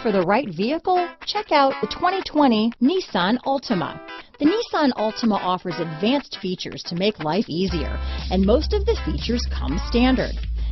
for the right vehicle? Check out the 2020 Nissan Altima. The Nissan Altima offers advanced features to make life easier, and most of the features come standard.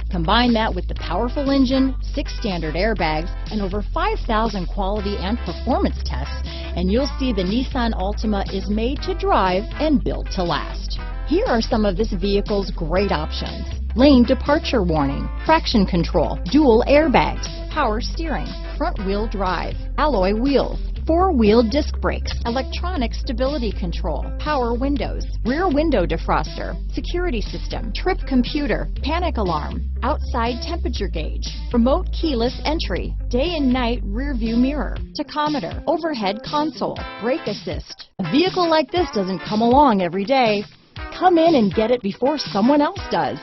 Combine that with the powerful engine, 6 standard airbags, and over 5,000 quality and performance tests, and you'll see the Nissan Altima is made to drive and built to last. Here are some of this vehicle's great options: lane departure warning, traction control, dual airbags, power steering, front wheel drive, alloy wheels, 4-wheel disc brakes, electronic stability control, power windows, rear window defroster, security system, trip computer, panic alarm, outside temperature gauge, remote keyless entry, day and night rear view mirror, tachometer, overhead console, brake assist. A vehicle like this doesn't come along every day. Come in and get it before someone else does.